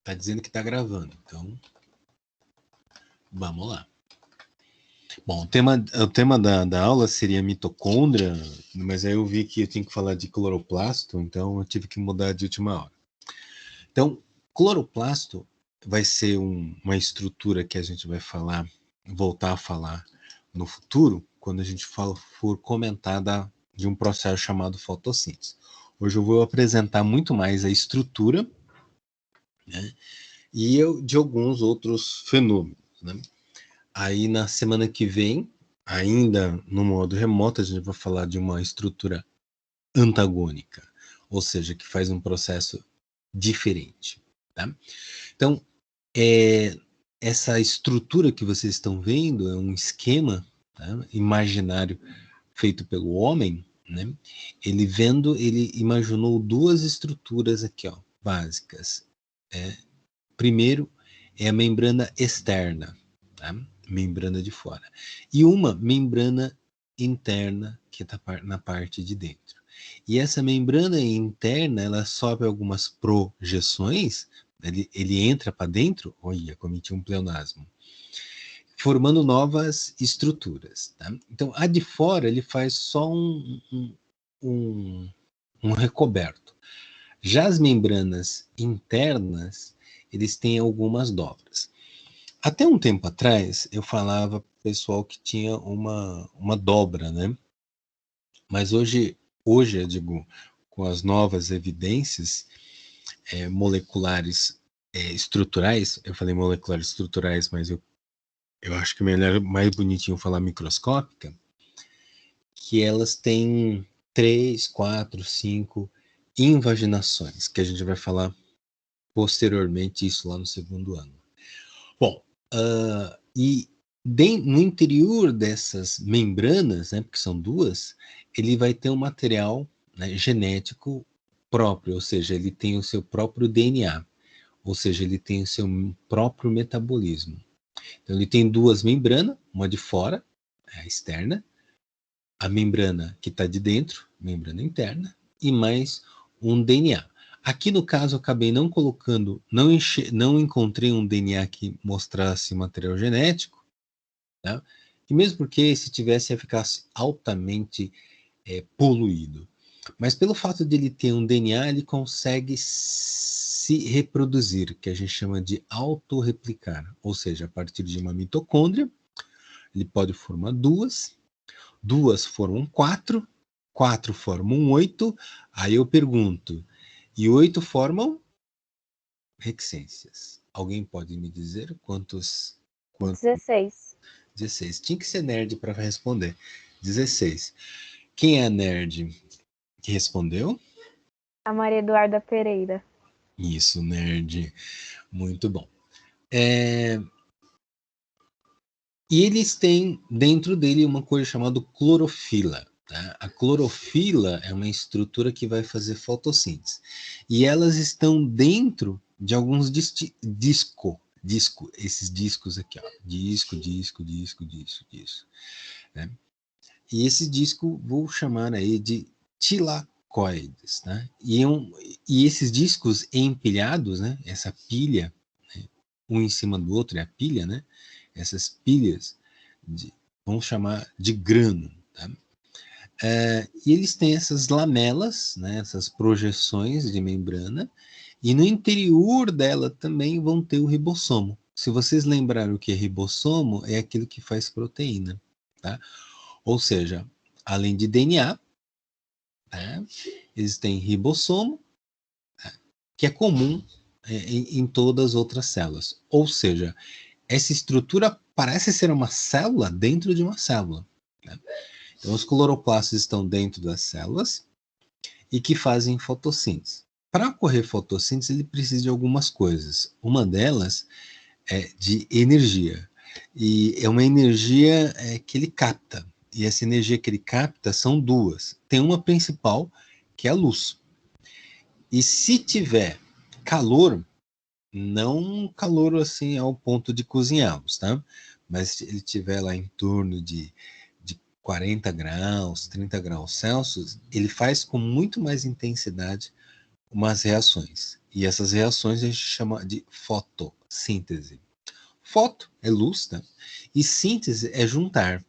Tá dizendo que tá gravando, então vamos lá. Bom, o tema da aula seria mitocôndria, mas aí eu vi que eu tinha que falar de cloroplasto, então eu tive que mudar de última hora. Então, cloroplasto vai ser uma estrutura que a gente vai voltar a falar no futuro, quando a gente for comentar de um processo chamado fotossíntese. Hoje eu vou apresentar muito mais a estrutura, né, de alguns outros fenômenos, né? Aí na semana que vem, ainda no modo remoto, a gente vai falar de uma estrutura antagônica, ou seja, que faz um processo diferente, tá? Então, essa estrutura que vocês estão vendo é um esquema, tá, imaginário feito pelo homem, né? Ele imaginou duas estruturas aqui, ó, básicas. Primeiro é a membrana externa, tá? Membrana de fora, e uma membrana interna que está na parte de dentro. E essa membrana interna, ela sofre algumas projeções, ele entra para dentro, olha, cometi um pleonasmo, formando novas estruturas. Tá? Então, a de fora, ele faz só um recoberto. Já as membranas internas, eles têm algumas dobras. Até um tempo atrás, eu falava para o pessoal que tinha uma dobra, né? Mas hoje eu digo, com as novas evidências moleculares estruturais, eu falei moleculares estruturais, mas eu acho que melhor, mais bonitinho falar microscópica, que elas têm 3, 4, 5 invaginações, que a gente vai falar posteriormente isso lá no segundo ano. Bom, no interior dessas membranas, né, porque são duas, ele vai ter um material, né, genético próprio, ou seja, ele tem o seu próprio DNA, ou seja, ele tem o seu próprio metabolismo. Então, ele tem duas membranas, uma de fora, a externa, a membrana que está de dentro, membrana interna, e mais um DNA. Aqui no caso eu acabei não colocando, não encontrei um DNA que mostrasse material genético, tá? E mesmo porque se tivesse ia ficar altamente poluído. Mas pelo fato de ele ter um DNA, ele consegue se reproduzir, que a gente chama de autorreplicar, ou seja, a partir de uma mitocôndria, ele pode formar duas formam quatro, quatro formam 8, aí eu pergunto, e 8 formam rexências. Alguém pode me dizer quantos? 16. 16. Tinha que ser nerd para responder. 16. Quem é nerd que respondeu? A Maria Eduarda Pereira. Isso, nerd. Muito bom. E eles têm dentro dele uma coisa chamada clorofila. Tá? A clorofila é uma estrutura que vai fazer fotossíntese. E elas estão dentro de alguns esses discos aqui, ó. Disco. Né? E esse disco vou chamar aí de tilacoides. Tá? E esses discos empilhados, né? Essa pilha, né? Um em cima do outro, é a pilha, né? Essas pilhas, vamos chamar de grano. Tá? E eles têm essas lamelas, né, essas projeções de membrana, e no interior dela também vão ter o ribossomo. Se vocês lembrarem o que é ribossomo, é aquilo que faz proteína. Tá? Ou seja, além de DNA, tá, eles têm ribossomo, tá, que é comum em todas as outras células. Ou seja, essa estrutura parece ser uma célula dentro de uma célula. Né? Então, os cloroplastos estão dentro das células e que fazem fotossíntese. Para ocorrer fotossíntese, ele precisa de algumas coisas. Uma delas é de energia. E é uma energia que ele capta. E essa energia que ele capta são duas. Tem uma principal, que é a luz. E se tiver calor, não calor assim ao ponto de cozinhá-los, tá? Mas se ele tiver lá em torno de 40 graus, 30 graus Celsius, ele faz com muito mais intensidade umas reações. E essas reações a gente chama de fotossíntese. Foto é luz, tá? E síntese é juntar.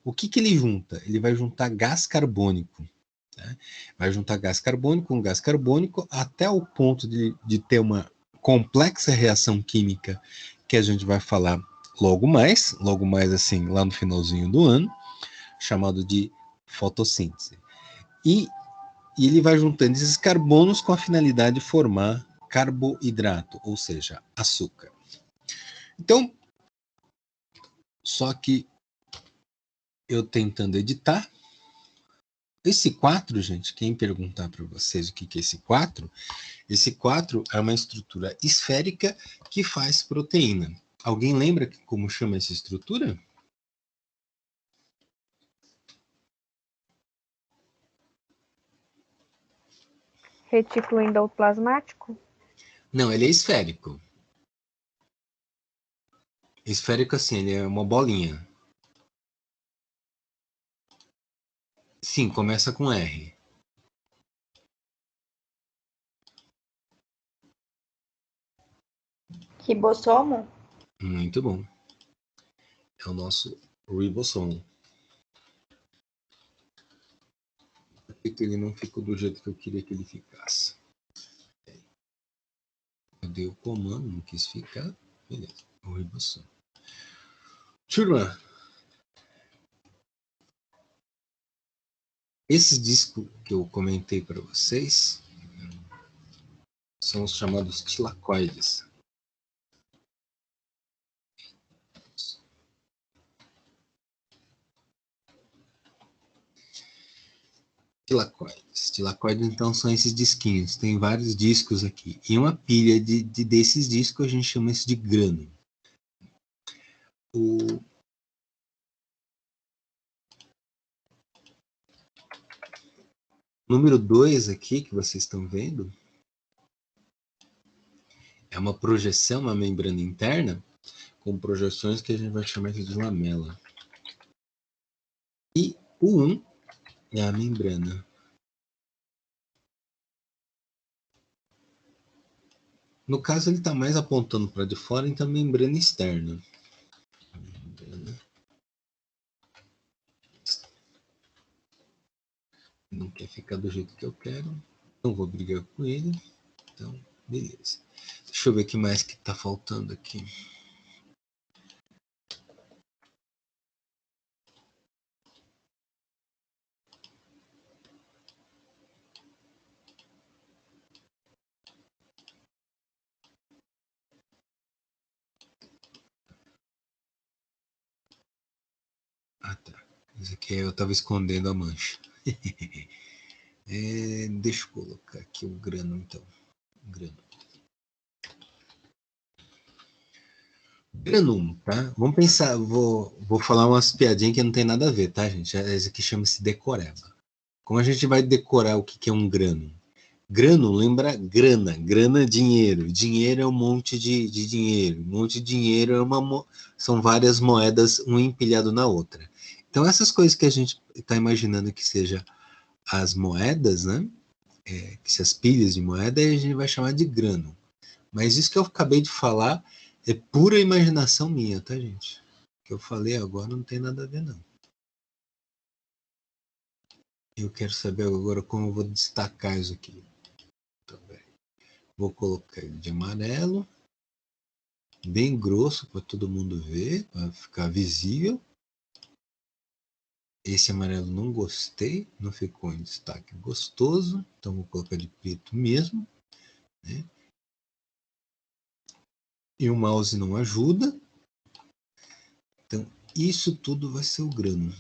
O que, que ele junta? Ele vai juntar gás carbônico. Tá? Vai juntar gás carbônico com gás carbônico até o ponto de ter uma complexa reação química que a gente vai falar logo mais assim, lá no finalzinho do ano, chamado de fotossíntese. E ele vai juntando esses carbonos com a finalidade de formar carboidrato, ou seja, açúcar. Então, só que eu tentando editar, esse 4, gente, quem perguntar para vocês o que é esse 4, esse 4 é uma estrutura esférica que faz proteína. Alguém lembra como chama essa estrutura? Retículo endoplasmático? Não, ele é esférico. Esférico assim, ele é uma bolinha. Sim, começa com R. Ribossomo? Muito bom. É o nosso ribossomo. Por que ele não ficou do jeito que eu queria que ele ficasse? Eu dei o comando, não quis ficar. Beleza, o ribossomo. Turma, esse disco que eu comentei para vocês são os chamados tilacoides. Tilacoides. Tilacoides, então, são esses disquinhos. Tem vários discos aqui. E uma pilha desses discos a gente chama isso de grano. O número 2 aqui, que vocês estão vendo, é uma projeção, uma membrana interna, com projeções que a gente vai chamar de lamela. E o 1 é a membrana. No caso, ele está mais apontando para de fora, então membrana externa. Não quer ficar do jeito que eu quero, não vou brigar com ele, então beleza. Deixa eu ver o que mais que está faltando aqui. Ah, tá. Isso aqui eu estava escondendo a mancha. Deixa eu colocar aqui o grano, então. Grano. Granum, tá? Vamos pensar, vou falar umas piadinhas que não tem nada a ver, tá, gente? Essa aqui chama-se decoreba. Como a gente vai decorar o que é um grano? Grano lembra grana, grana é dinheiro. Dinheiro é um monte de dinheiro. Um monte de dinheiro são várias moedas, um empilhado na outra. Então, essas coisas que a gente está imaginando que seja as moedas, né? Que se as pilhas de moeda, a gente vai chamar de grano. Mas isso que eu acabei de falar é pura imaginação minha, tá, gente? O que eu falei agora não tem nada a ver, não. Eu quero saber agora como eu vou destacar isso aqui. Também. Vou colocar ele de amarelo, bem grosso para todo mundo ver, para ficar visível. Esse amarelo não gostei, não ficou em destaque gostoso, então vou colocar de preto mesmo, né? E o mouse não ajuda. Então, isso tudo vai ser o grano.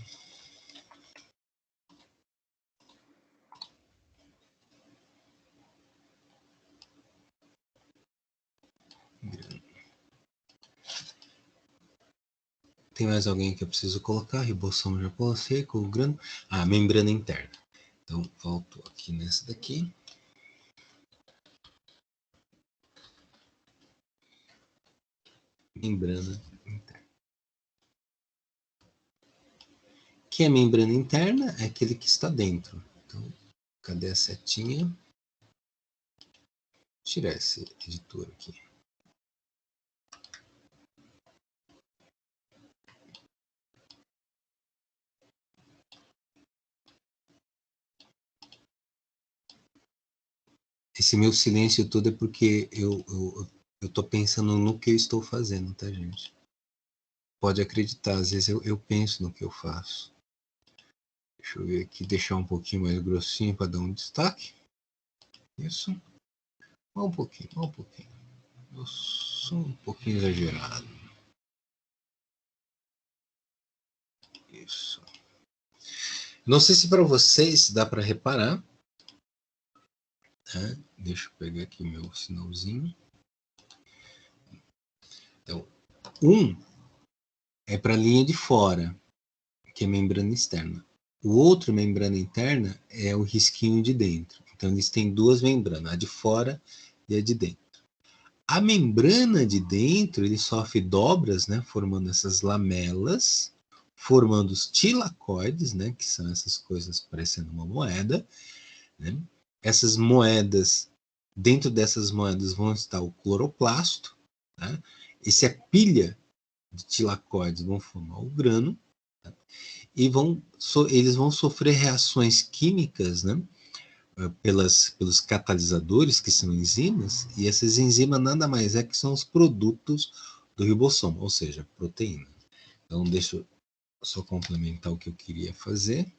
Tem mais alguém que eu preciso colocar? Ribossoma já coloquei, com o grano. Ah, membrana interna. Então, volto aqui nessa daqui. Membrana interna. Que é membrana interna? É aquele que está dentro. Então, cadê a setinha? tirar esse editor aqui. Esse meu silêncio todo é porque eu tô pensando no que eu estou fazendo, tá, gente? Pode acreditar, às vezes eu penso no que eu faço. Deixa eu ver aqui, deixar um pouquinho mais grossinho para dar um destaque. Isso. Um pouquinho. Eu sou um pouquinho exagerado. Isso. Não sei se para vocês dá para reparar. Né? Deixa eu pegar aqui meu sinalzinho. Então, é para a linha de fora, que é membrana externa. O outro, membrana interna, é o risquinho de dentro. Então, eles têm duas membranas, a de fora e a de dentro. A membrana de dentro, ele sofre dobras, né, formando essas lamelas, formando os tilacoides, né, que são essas coisas parecendo uma moeda. Né? Essas moedas, dentro dessas moedas vão estar o cloroplasto. Né? Essa pilha de tilacoides vão formar o grano. Tá? E eles vão sofrer reações químicas, né? Pelos catalisadores, que são enzimas, e essas enzimas nada mais é que são os produtos do ribossomo, ou seja, proteína. Então, deixa eu só complementar o que eu queria fazer.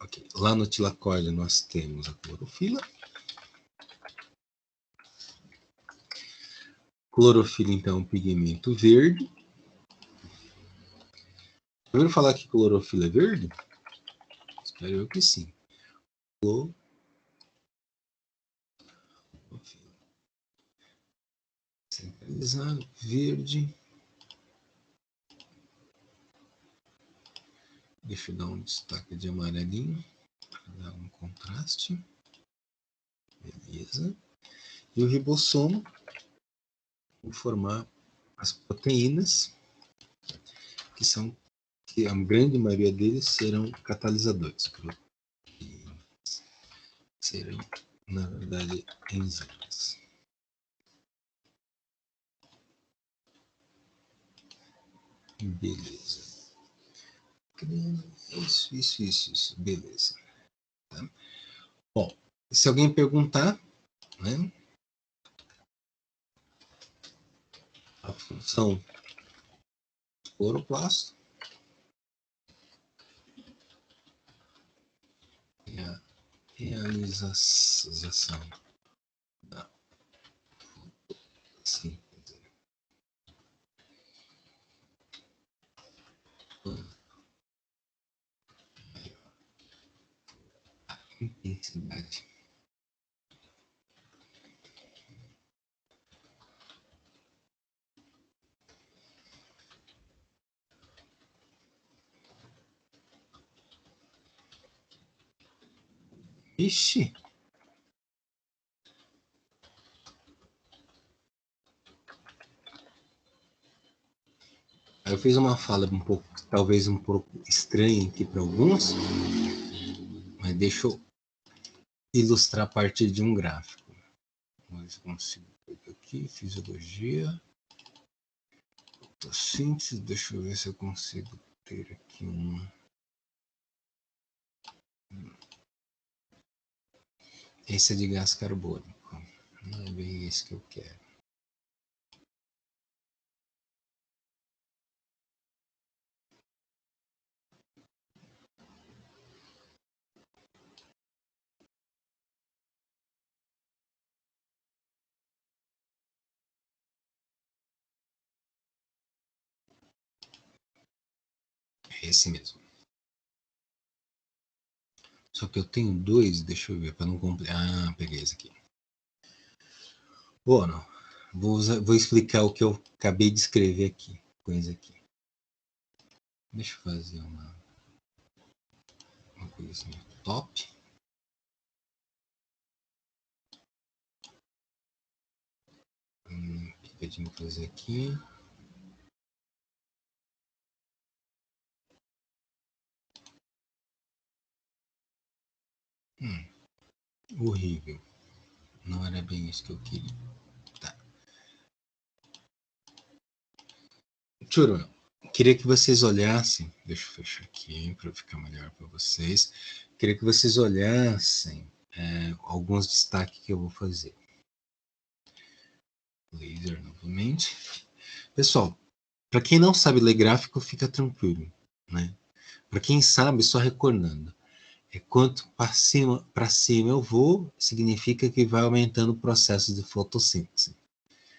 Okay. Lá no tilacoide nós temos a clorofila. Clorofila, então, é um pigmento verde. Ouviram falar que clorofila é verde? Espero eu que sim. Clorofila. Centralizar, verde. Deixa eu dar um destaque de amarelinho para dar um contraste. Beleza. E o ribossomo vai formar as proteínas, que a grande maioria deles serão catalisadores. Proteínas serão, na verdade, enzimas. Beleza. Isso. Beleza. Tá? Bom, se alguém perguntar, né, a função do cloroplasto é a realização da fotossíntese. Intensidade. Ixi! Aí eu fiz uma fala talvez um pouco estranha aqui para alguns, mas deixa eu ilustrar a partir de um gráfico. Mas eu consigo pegar aqui, fisiologia, fotossíntese, deixa eu ver se eu consigo ter aqui uma. Esse é de gás carbônico, não é bem esse que eu quero. É esse mesmo. Só que eu tenho dois, deixa eu ver, para não complicar. Ah, peguei esse aqui. Bom, não. Vou explicar o que eu acabei de escrever aqui. Coisa aqui. Deixa eu fazer uma coisinha top. Pedindo fazer aqui. Horrível. Não era bem isso que eu queria. Tá. Turma, queria que vocês olhassem. Deixa eu fechar aqui para ficar melhor para vocês. Queria que vocês olhassem alguns destaques que eu vou fazer. Laser novamente. Pessoal, para quem não sabe ler gráfico, fica tranquilo, né? Para quem sabe, só recordando. Quanto para cima eu vou, significa que vai aumentando o processo de fotossíntese.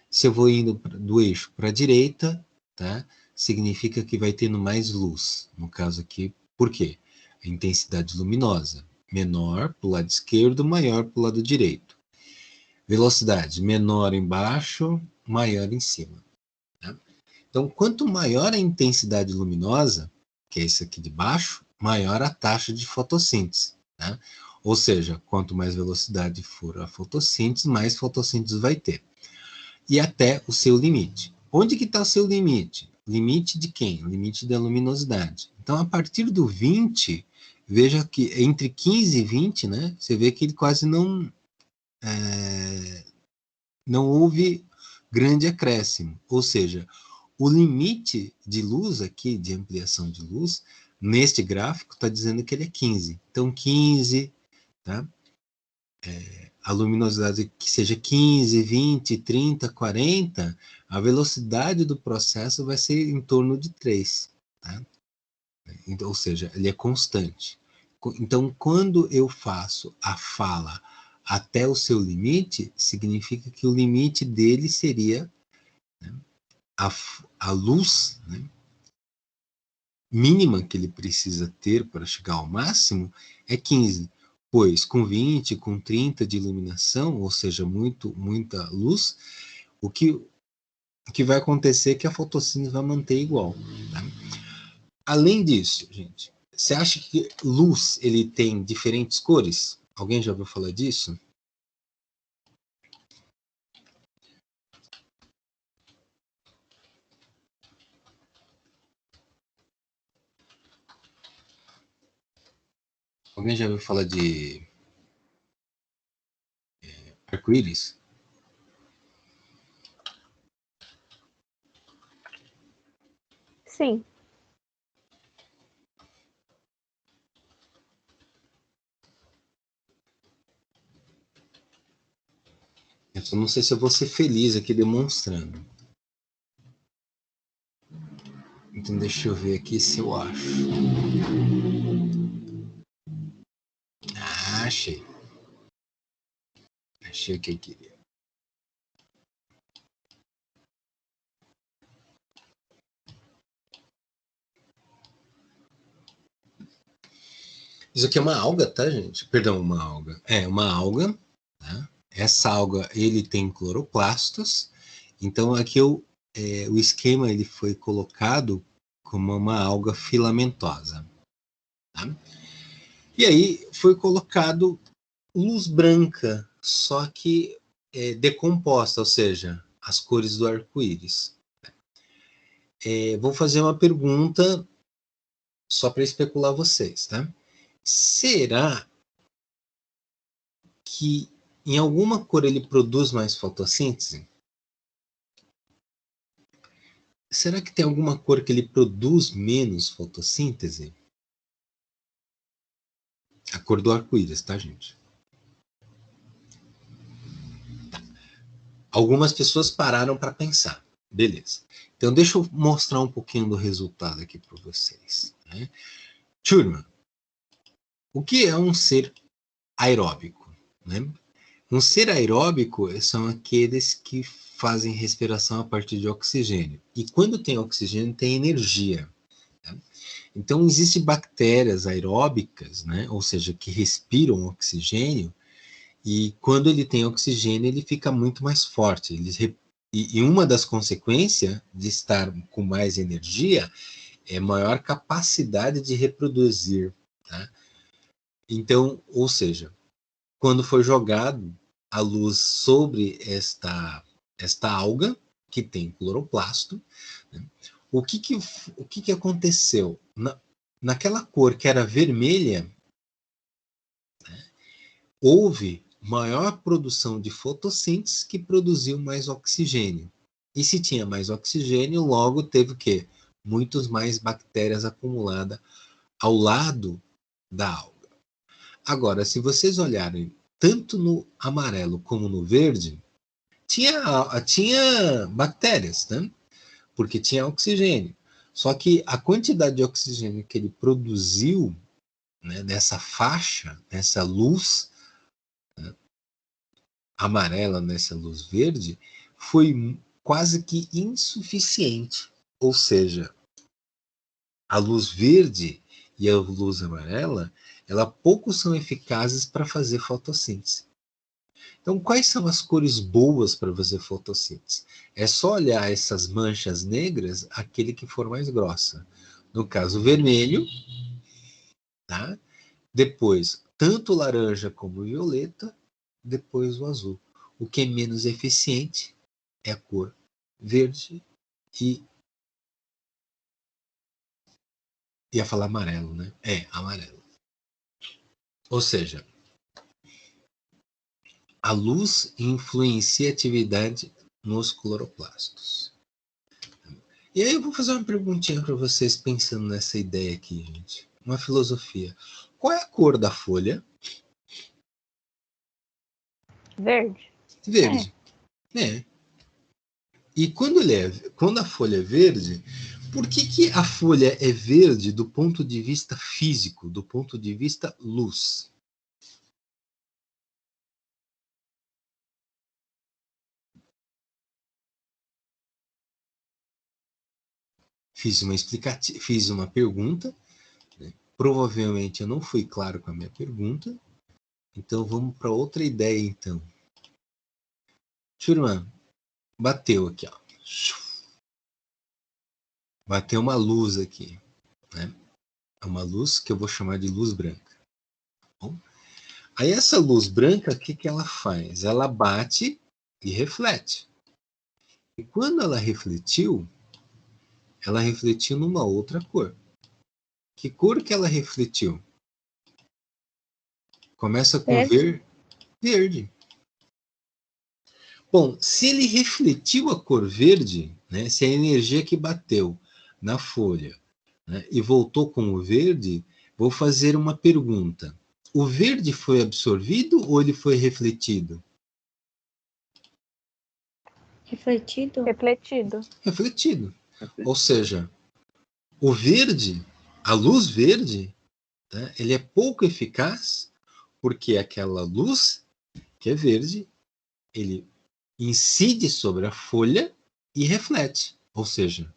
Se eu vou indo do eixo para a direita, tá? Significa que vai tendo mais luz. No caso aqui, por quê? A intensidade luminosa. Menor para o lado esquerdo, maior para o lado direito. Velocidade menor embaixo, maior em cima. Tá? Então, quanto maior a intensidade luminosa, que é isso aqui de baixo, maior a taxa de fotossíntese. Tá? Ou seja, quanto mais velocidade for a fotossíntese, mais fotossíntese vai ter. E até o seu limite. Onde que está o seu limite? Limite de quem? Limite da luminosidade. Então, a partir do 20, veja que entre 15 e 20, né, você vê que ele quase não houve grande acréscimo. Ou seja, o limite de luz aqui, de ampliação de luz, neste gráfico, está dizendo que ele é 15. Então, 15, tá? A luminosidade que seja 15, 20, 30, 40, a velocidade do processo vai ser em torno de 3. Tá? Então, ou seja, ele é constante. Então, quando eu faço a fala até o seu limite, significa que o limite dele seria, né, a luz, né, mínima que ele precisa ter para chegar ao máximo é 15. Pois com 20, com 30 de iluminação, ou seja, muita luz, o que vai acontecer é que a fotossíntese vai manter igual. Tá? Além disso, gente, você acha que luz ele tem diferentes cores? Alguém já ouviu falar disso? Alguém já ouviu falar de arco-íris? Sim. Eu só não sei se eu vou ser feliz aqui demonstrando. Então deixa eu ver aqui se eu acho. Ah, achei. Achei o que eu queria. Isso aqui é uma alga, tá, gente? Perdão, uma alga. É, uma alga. Tá? Essa alga, ele tem cloroplastos. Então, aqui o esquema ele foi colocado como uma alga filamentosa. Tá? E aí foi colocado luz branca, só que decomposta, ou seja, as cores do arco-íris. Vou fazer uma pergunta só para especular vocês, tá? Será que em alguma cor ele produz mais fotossíntese? Será que tem alguma cor que ele produz menos fotossíntese? A cor do arco-íris, tá, gente? Tá. Algumas pessoas pararam para pensar. Beleza. Então, deixa eu mostrar um pouquinho do resultado aqui para vocês. Né? Turma, o que é um ser aeróbico? Né? Um ser aeróbico são aqueles que fazem respiração a partir de oxigênio. E quando tem oxigênio, tem energia. Tá? Então, existem bactérias aeróbicas, né? Ou seja, que respiram oxigênio, e quando ele tem oxigênio, ele fica muito mais forte. E uma das consequências de estar com mais energia é maior capacidade de reproduzir. Tá? Então, ou seja, quando foi jogado a luz sobre esta alga, que tem cloroplasto, né? o que aconteceu? Naquela cor que era vermelha, né? houve maior produção de fotossíntese que produziu mais oxigênio. E se tinha mais oxigênio, logo teve o quê? Muitas mais bactérias acumuladas ao lado da alga. Agora, se vocês olharem tanto no amarelo como no verde, tinha bactérias, né? Porque tinha oxigênio. Só que a quantidade de oxigênio que ele produziu, né, nessa faixa, nessa luz, né, amarela, nessa luz verde, foi quase que insuficiente. Ou seja, a luz verde e a luz amarela, ela pouco são eficazes para fazer fotossíntese. Então, quais são as cores boas para fazer fotossíntese? É só olhar essas manchas negras, aquele que for mais grossa. No caso, o vermelho, tá? Depois, tanto o laranja como o violeta, depois o azul. O que é menos eficiente é a cor verde e ia falar amarelo, né? É, amarelo. Ou seja, a luz influencia a atividade nos cloroplastos. E aí eu vou fazer uma perguntinha para vocês pensando nessa ideia aqui, gente. Uma filosofia. Qual é a cor da folha? Verde? Verde. É. E quando a folha é verde, por que a folha é verde do ponto de vista físico, do ponto de vista luz? Fiz uma pergunta, né? Provavelmente eu não fui claro com a minha pergunta, então vamos para outra ideia então. Turma, bateu aqui, ó. Bateu uma luz aqui, né? É uma luz que eu vou chamar de luz branca. Bom, aí essa luz branca, o que ela faz? Ela bate e reflete. E quando ela refletiu numa outra cor. Que cor que ela refletiu? Começa com verde. Bom, se ele refletiu a cor verde, né, se a energia que bateu na folha, né, e voltou com o verde, vou fazer uma pergunta. O verde foi absorvido ou ele foi refletido? Refletido. Refletido. Ou seja, o verde, a luz verde, né, ele é pouco eficaz porque aquela luz que é verde, ele incide sobre a folha e reflete. Ou seja,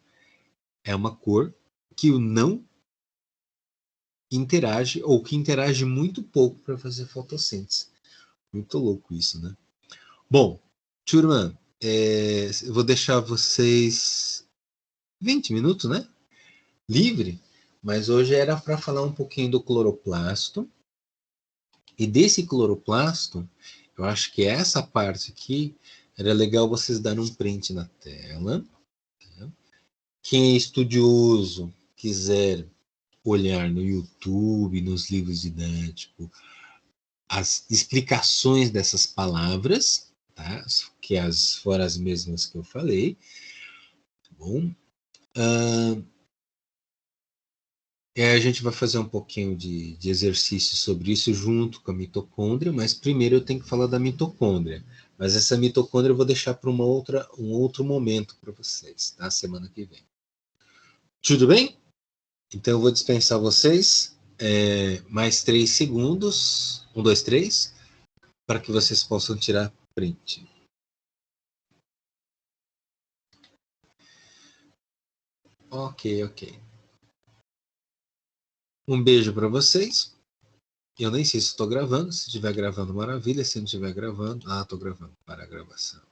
é uma cor que não interage ou que interage muito pouco para fazer fotossíntese. Muito louco isso, né? Bom, turma, eu vou deixar vocês 20 minutos, né? Livre, mas hoje era para falar um pouquinho do cloroplasto. E desse cloroplasto, eu acho que essa parte aqui era legal vocês darem um print na tela. Tá? Quem é estudioso, quiser olhar no YouTube, nos livros didáticos, as explicações dessas palavras, tá? Que foram as mesmas que eu falei. Tá bom? A gente vai fazer um pouquinho de exercício sobre isso junto com a mitocôndria, mas primeiro eu tenho que falar da mitocôndria. Mas essa mitocôndria eu vou deixar para um outro momento para vocês, tá? Semana que vem. Tudo bem? Então eu vou dispensar vocês mais 3 segundos. 1, 2, 3. Para que vocês possam tirar print. Ok. Um beijo para vocês. Eu nem sei se estou gravando. Se estiver gravando, maravilha. Se não estiver gravando, estou gravando para a gravação.